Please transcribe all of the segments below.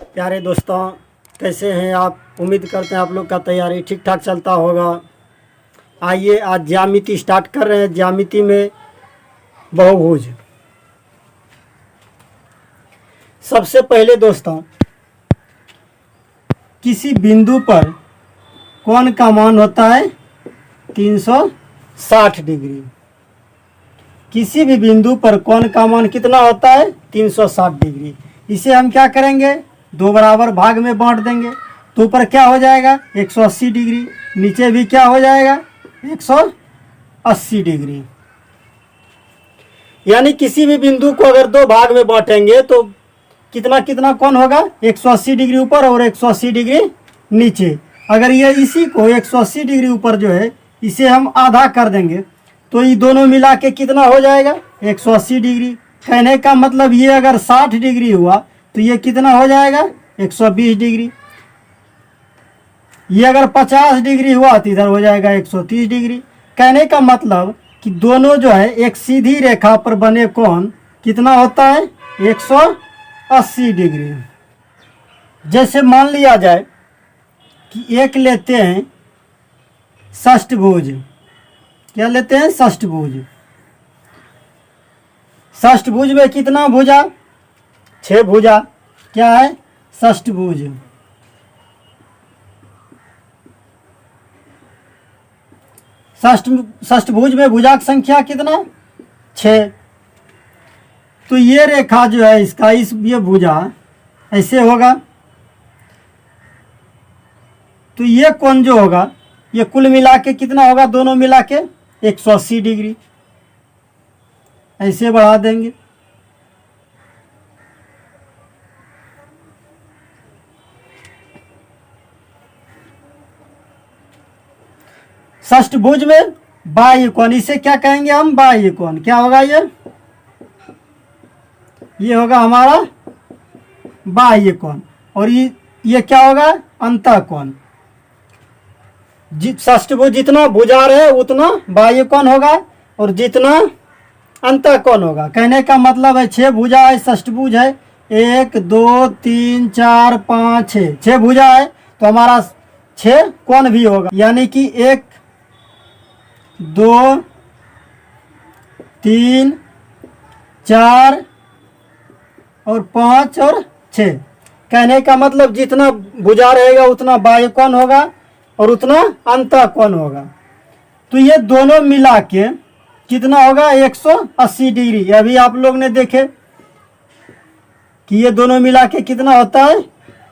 प्यारे दोस्तों, कैसे हैं आप। उम्मीद करते हैं आप लोग का तैयारी ठीक ठाक चलता होगा। आइए आज ज्यामिति स्टार्ट कर रहे हैं। ज्यामिति में बहुभुज। सबसे पहले दोस्तों, किसी बिंदु पर कोण का मान होता है 360 डिग्री। किसी भी बिंदु पर कोण का मान कितना होता है 360 डिग्री। इसे हम क्या करेंगे, दो बराबर भाग में बांट देंगे। तो ऊपर क्या हो जाएगा 180 डिग्री, नीचे भी क्या हो जाएगा 180 डिग्री। यानी किसी भी बिंदु को अगर दो भाग में बांटेंगे तो कितना कितना कोण होगा 180 डिग्री ऊपर और 180 डिग्री नीचे। अगर ये इसी को 180 डिग्री ऊपर जो है इसे हम आधा कर देंगे तो ये दोनों मिला के कितना हो जाएगा 180 डिग्री। कहने का मतलब ये अगर 60 डिग्री हुआ तो ये कितना हो जाएगा 120 डिग्री। ये अगर 50 डिग्री हुआ तो इधर हो जाएगा 130 डिग्री। कहने का मतलब कि दोनों जो है एक सीधी रेखा पर बने कोण कितना होता है 180 डिग्री। जैसे मान लिया जाए कि एक लेते हैं षष्ठभुज। क्या लेते हैं षष्ठभुज। षष्ठभुज में कितना भुजा 6 भुजा। क्या है षष्ठभुज। षष्ठभुज में भुजा की संख्या कितना 6। तो ये रेखा जो है इसका ये भुजा ऐसे होगा। तो ये कोण जो होगा ये कुल मिला के कितना होगा, दोनों मिला के 180 डिग्री। ऐसे बढ़ा देंगे। षष्ठभुज में बाह्य कोण, इसे क्या कहेंगे हम बाह्य कोण। क्या होगा ये होगा हमारा बाह्य कोण। और ये क्या होगा अंतः कोण। षष्ठभुज जितना भुजा रहे उतना बाह्य कोण होगा और जितना अंतः कोण होगा। कहने का मतलब है 6 भुजा है षष्ठभुज है, 1 2 3 4 5 6 भुजा है तो हमारा 6 कोण भी होगा। यानी कि 1 2 3 4 और 5 और 6। कहने का मतलब जितना भुजा रहेगा उतना बाह्य कोण होगा और उतना अंतः कोण होगा। तो ये दोनों मिला के कितना होगा 180 डिग्री। अभी आप लोग ने देखे कि ये दोनों मिला के कितना होता है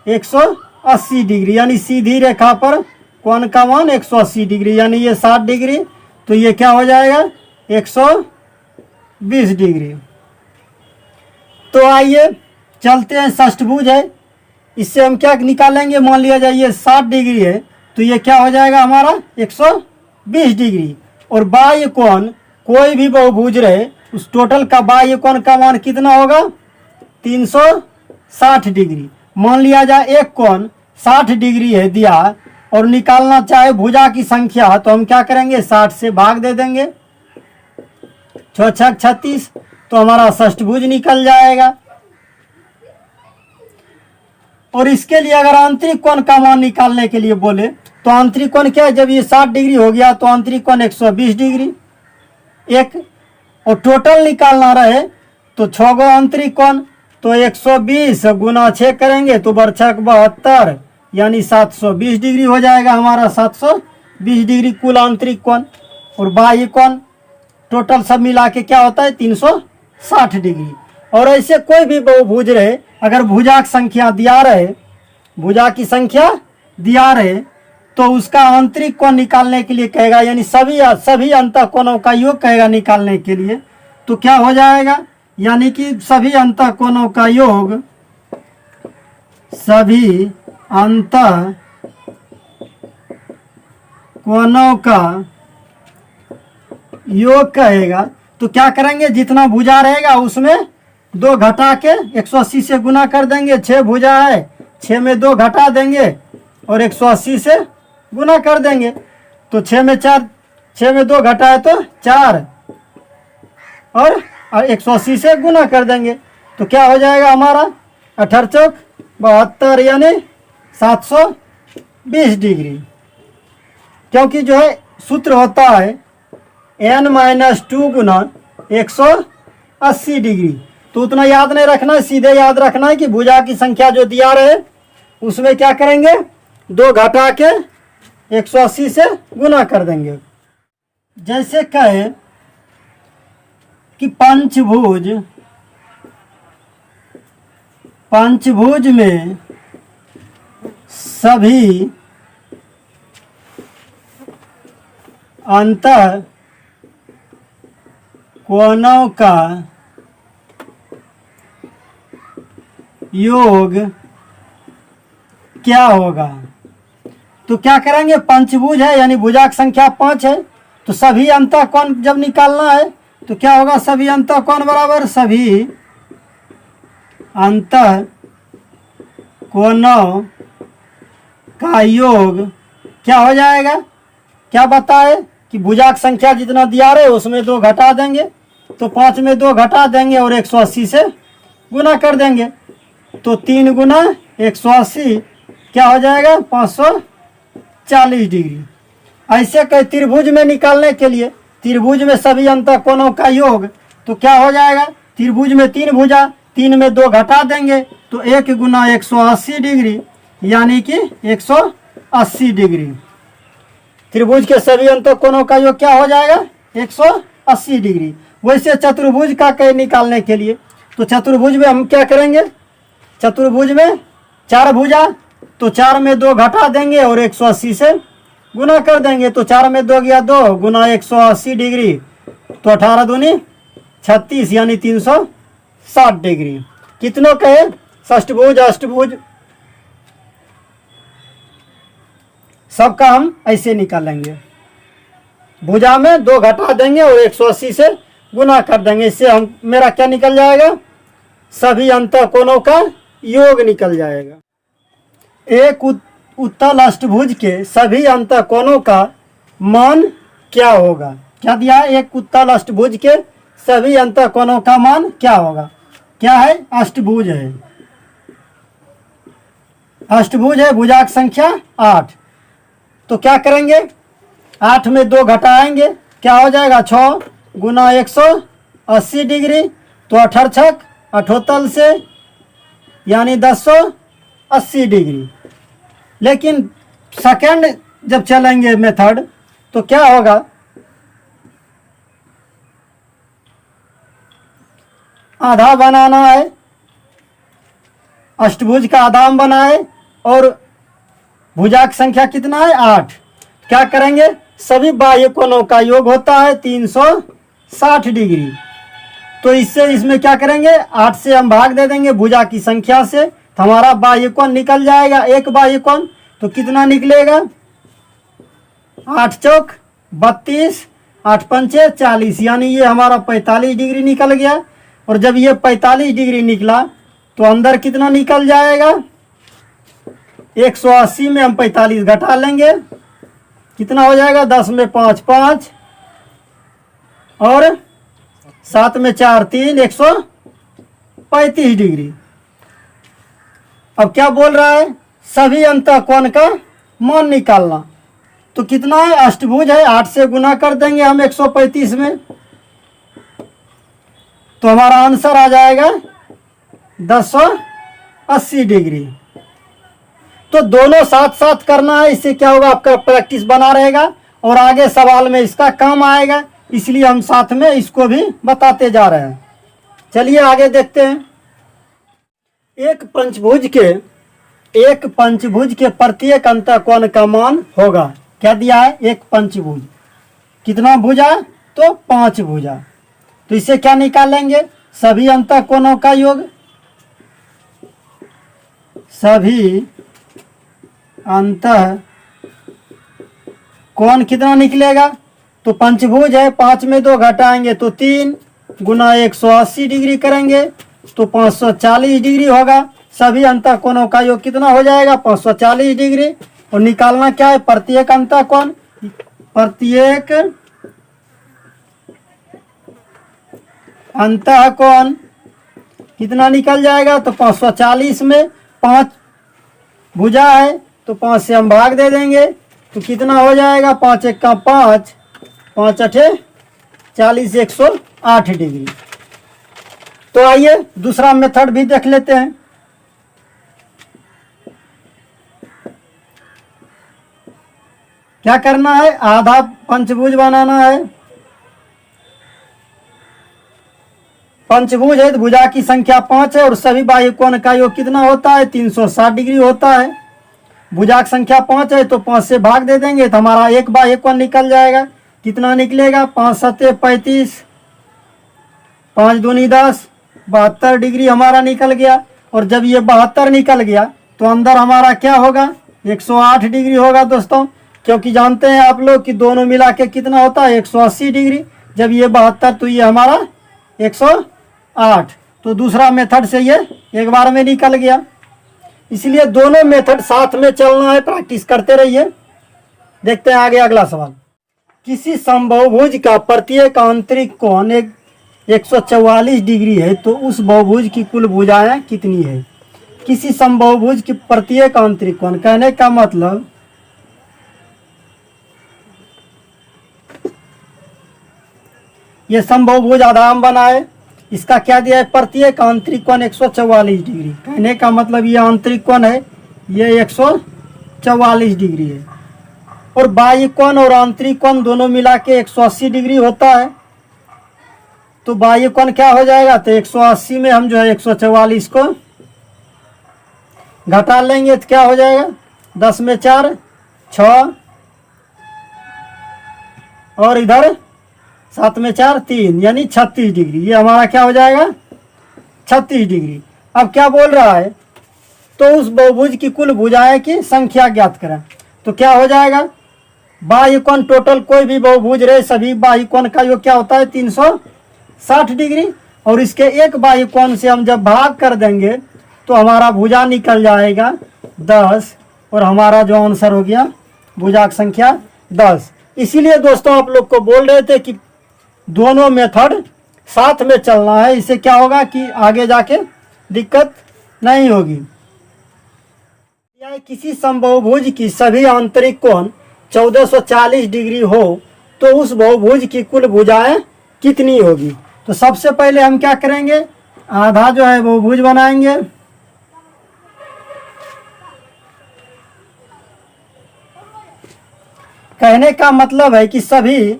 180 डिग्री। यानी सीधी रेखा पर कोण का मान 180 डिग्री। यानी ये 60 डिग्री तो ये क्या हो जाएगा 120 डिग्री। तो आइए चलते हैं। षष्ठभुज है, इससे हम क्या निकालेंगे, मान लिया जाए ये 60 डिग्री है तो ये क्या हो जाएगा हमारा 120 डिग्री। और बाह्य कोण कोई भी बहुभुज रहे उस टोटल का बाह्य कोण का मान कितना होगा 360 डिग्री। मान लिया जाए एक कोण 60 डिग्री है दिया और निकालना चाहे भुजा की संख्या तो हम क्या करेंगे 60 से भाग दे देंगे। 6 6 36 तो हमारा षष्ठभुज निकल जाएगा। और इसके लिए अगर आंतरिक कोण का मान निकालने के लिए बोले तो आंतरिक कोण क्या है, जब ये 60 डिग्री हो गया तो आंतरिक कोण 120 डिग्री एक। और टोटल निकालना रहे तो 6 गो आंतरिक कोण तो 120 गुना 6 करेंगे तो बरछक 72 यानी 720 डिग्री हो जाएगा हमारा 720 डिग्री कुल आंतरिक कोण। और बाह्य कोण टोटल सब मिला के क्या होता है 360 डिग्री। और ऐसे कोई भी बहुभुज रहे अगर भुजा की संख्या दिया रहे, भुजा की संख्या दिया रहे तो उसका आंतरिक कोण निकालने के लिए कहेगा, यानी सभी अंतः कोणों का योग कहेगा निकालने के लिए। तो क्या हो जाएगा, यानी कि सभी अंतः कोणों का योग, सभी अंतः कोणों का योग कहेगा। तो क्या करेंगे, जितना भुजा रहेगा उसमें 2 घटा के 180 से गुना कर देंगे। 6 भुजा है 6 में 2 घटा देंगे और 180 से गुना कर देंगे। तो 6 में 2 घटा है तो 4 और 180 से गुना कर देंगे तो क्या हो जाएगा हमारा 18 चौक 72 यानी 720 डिग्री, क्योंकि जो है सूत्र होता है n-2 गुना 180 डिग्री। तो उतना याद नहीं रखना है, सीधे याद रखना है कि भुजा की संख्या जो दिया रहे उसमें क्या करेंगे, 2 घटा के 180 से गुना कर देंगे। जैसे कहे कि पंचभुज में सभी अंतः कोणों का योग क्या होगा। तो क्या करेंगे, पंचभुज है यानी भुजा की संख्या 5 है, तो सभी अंतः कोण जब निकालना है तो क्या होगा, सभी अंतः कोण बराबर सभी अंतः कोणों का योग क्या हो जाएगा। क्या बताए कि भुजा की संख्या जितना दिया रहे उसमें 2 घटा देंगे, तो 5 में 2 घटा देंगे और 180 से गुना कर देंगे। तो 3 गुना 180 क्या हो जाएगा, 540 डिग्री। ऐसे कई त्रिभुज में निकालने के लिए, त्रिभुज में सभी अंतः कोणों का योग तो क्या हो जाएगा, त्रिभुज में 3 भुजा, 3 में 2 घटा देंगे तो 1 गुना 180 डिग्री यानी कि 180 डिग्री। त्रिभुज के सभी अंतः कोणों का योग क्या हो जाएगा, 180 डिग्री। वैसे चतुर्भुज का कई निकालने के लिए, तो चतुर्भुज में हम क्या करेंगे, चतुर्भुज में 4 भुजा, तो 4 में 2 घटा देंगे और 180 से गुना कर देंगे। तो 4 में 2 गया 2 गुना 180 डिग्री, तो 18 दूनी 36 यानी 360 डिग्री। कितनों कहे, षष्ठभुज अष्टभुज सबका हम ऐसे निकालेंगे। भुजा में 2 घटा देंगे और 180 से गुना कर देंगे। इससे हम मेरा क्या निकल जाएगा, सभी अंतः कोणों का योग निकल जाएगा। एक उत्तल अष्टभुज के सभी अंतः कोणों का मान क्या होगा। क्या दिया है, एक उत्तल अष्टभुज के सभी अंतः कोणों का मान क्या होगा। क्या है, अष्टभुज है, अष्टभुज है, भुजा की संख्या 8। तो क्या करेंगे, 8 में 2 घटाएंगे, क्या हो जाएगा 6 गुना 180 डिग्री, तो 18 अठोतल से यानी 1080 डिग्री। लेकिन सेकंड जब चलेंगे मेथड तो क्या होगा, आधा बनाना है, अष्टभुज का आधा हम बनाए और भुजा की संख्या कितना है 8। क्या करेंगे, सभी बाह्य कोणों का योग होता है 360 डिग्री। तो इससे इसमें क्या करेंगे, 8 से हम भाग दे देंगे भुजा की संख्या से, तो हमारा बाह्य कोण निकल जाएगा। एक बाह्य कोण तो कितना निकलेगा, 8 चौक 32, 8 पंचे 40 यानी ये हमारा 45 डिग्री निकल गया। और जब ये 45 डिग्री निकला तो अंदर कितना निकल जाएगा, 180 में हम 45 घटा लेंगे, कितना हो जाएगा, 10 में 5 5 और 7 में 4 3, 135 डिग्री। अब क्या बोल रहा है, सभी अंतः कोण का मान निकालना। तो कितना है, अष्टभुज है, 8 से गुना कर देंगे हम 135 में, तो हमारा आंसर आ जाएगा 1080 डिग्री। तो दोनों साथ साथ करना है, इससे क्या होगा, आपका प्रैक्टिस बना रहेगा और आगे सवाल में इसका काम आएगा। इसलिए हम साथ में इसको भी बताते जा रहे हैं। चलिए आगे देखते हैं। एक पंचभुज के प्रत्येक अंतः कोण का मान होगा। क्या दिया है, एक पंचभुज, कितना भुजा, तो 5 भुजा। तो इससे क्या निकालेंगे, सभी अंतः कोणों का योग, सभी अंतः कोण कितना निकलेगा, तो पंचभुज है, 5 में 2 घटाएंगे तो 3 गुना 180 डिग्री करेंगे तो 540 डिग्री होगा। सभी अंतः कोणों का योग कितना हो जाएगा, 540 डिग्री। और निकालना क्या है, प्रत्येक अंतः कोण, प्रत्येक अंतः कोण कितना निकल जाएगा, तो 540 में 5 भुजा है तो 5 से हम भाग दे देंगे तो कितना हो जाएगा, 5 एक का 5, 5 अठे 40, 108 डिग्री। तो आइए दूसरा मेथड भी देख लेते हैं। क्या करना है, आधा पंचभुज बनाना है। पंचभुज है तो भुजा की संख्या 5 है और सभी बाह्य कोण का योग कितना होता है, 360 डिग्री होता है। भुजा की संख्या 5 है तो 5 से भाग दे देंगे तो हमारा एक बाह्य कोण निकल जाएगा। कितना निकलेगा, 5 सत्ते 35, 5 दूनी 10, 72 डिग्री हमारा निकल गया। और जब ये 72 निकल गया तो अंदर हमारा क्या होगा, 108 डिग्री होगा दोस्तों, क्योंकि जानते हैं आप लोग कि दोनों मिला के कितना होता है, 180 डिग्री। जब ये 72 तो ये हमारा 108। तो दूसरा मेथड से ये एक बार में निकल गया। इसलिए दोनों मेथड साथ में चलना है, प्रैक्टिस करते रहिए। देखते हैं आगे अगला सवाल। किसी समबाहुभुज का प्रत्येक आंतरिक कोण 144 डिग्री है तो उस बहुभुज की कुल भुजाएं कितनी है। किसी समबाहुभुज की प्रत्येक आंतरिक कोण, कहने का मतलब ये समबाहुभुज आधाम बना है, इसका क्या दिया है, प्रत्येक आंतरिक कोण 144 डिग्री। कहने का मतलब ये आंतरिक कोण है, ये 144 डिग्री है। और बाह्य कोण और आंतरिक कोण दोनों मिला के 180 डिग्री होता है। तो बाह्य कोण क्या हो जाएगा, तो 180 में हम जो है 144 को घटा लेंगे तो क्या हो जाएगा, 10 में 4 6 और इधर 7 में 4 3, यानी 36 डिग्री। ये हमारा क्या हो जाएगा, 36 डिग्री। अब क्या बोल रहा है, तो उस बहुभुज की कुल भुजाएं की संख्या ज्ञात करें। तो क्या हो जाएगा, बाह्य कोण टोटल कोई भी बहुभुज रहे सभी बाह्य कोण का योग क्या होता है, 360 डिग्री। और इसके एक बाह्य कोण से हम जब भाग कर देंगे तो हमारा भुजा निकल जाएगा 10 और हमारा जो आंसर हो गया भुजा की संख्या 10। इसीलिए दोस्तों आप लोग को बोल रहे थे कि दोनों मेथड साथ में चलना है, इससे क्या होगा कि आगे जाके दिक्कत नहीं होगी। किसी समबाहुभुज की सभी आंतरिक कोण 1440 डिग्री हो तो उस बहुभुज की कुल भुजाएं कितनी होगी। तो सबसे पहले हम क्या करेंगे, आधा जो है बहुभुज बनाएंगे। कहने का मतलब है कि सभी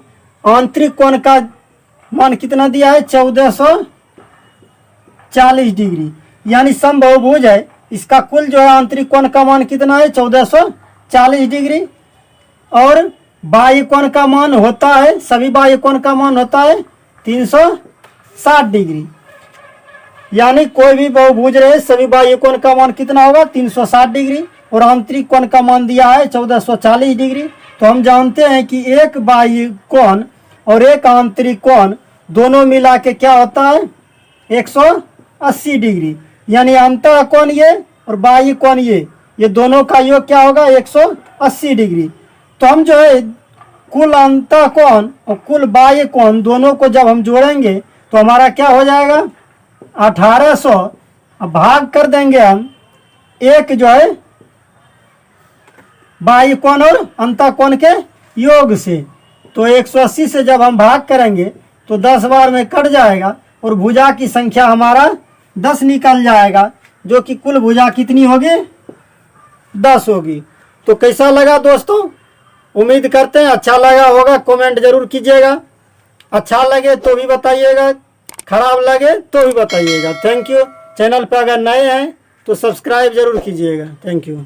आंतरिक कोण का मान कितना दिया है, 1440 डिग्री। यानी समबाहुभुज है, इसका कुल जो है आंतरिक कोण का मान कितना है, 1440 डिग्री। और बाह्य कोण का मान होता है, सभी बाह्य कोण का मान होता है 360 डिग्री। यानी कोई भी बहुभुज रहे सभी बाह्य कोण का मान कितना होगा, 360 डिग्री। और आंतरिक कोण का मान दिया है 1440 डिग्री। तो हम जानते हैं कि एक बाह्य कोण और एक आंतरिक कोण दोनों मिला के क्या होता है, 180 डिग्री। यानी अंतः कोण ये और बाह्य कोण ये दोनों का योग क्या होगा, 180 डिग्री। तो हम जो है कुल अंतः कोण और कुल बाह्य कोण दोनों को जब हम जोड़ेंगे तो हमारा क्या हो जाएगा, 1800। अब भाग कर देंगे हम एक जो है बाह्य कोण और अंतः कोण के योग से। तो 180 से जब हम भाग करेंगे तो 10 बार में कट जाएगा और भुजा की संख्या हमारा 10 निकल जाएगा, जो कि कुल भुजा कितनी होगी, 10 होगी। तो कैसा लगा दोस्तों, उम्मीद करते हैं अच्छा लगा होगा। कमेंट जरूर कीजिएगा, अच्छा लगे तो भी बताइएगा, खराब लगे तो भी बताइएगा। Thank you. चैनल पर अगर नए हैं तो सब्सक्राइब जरूर कीजिएगा। Thank you.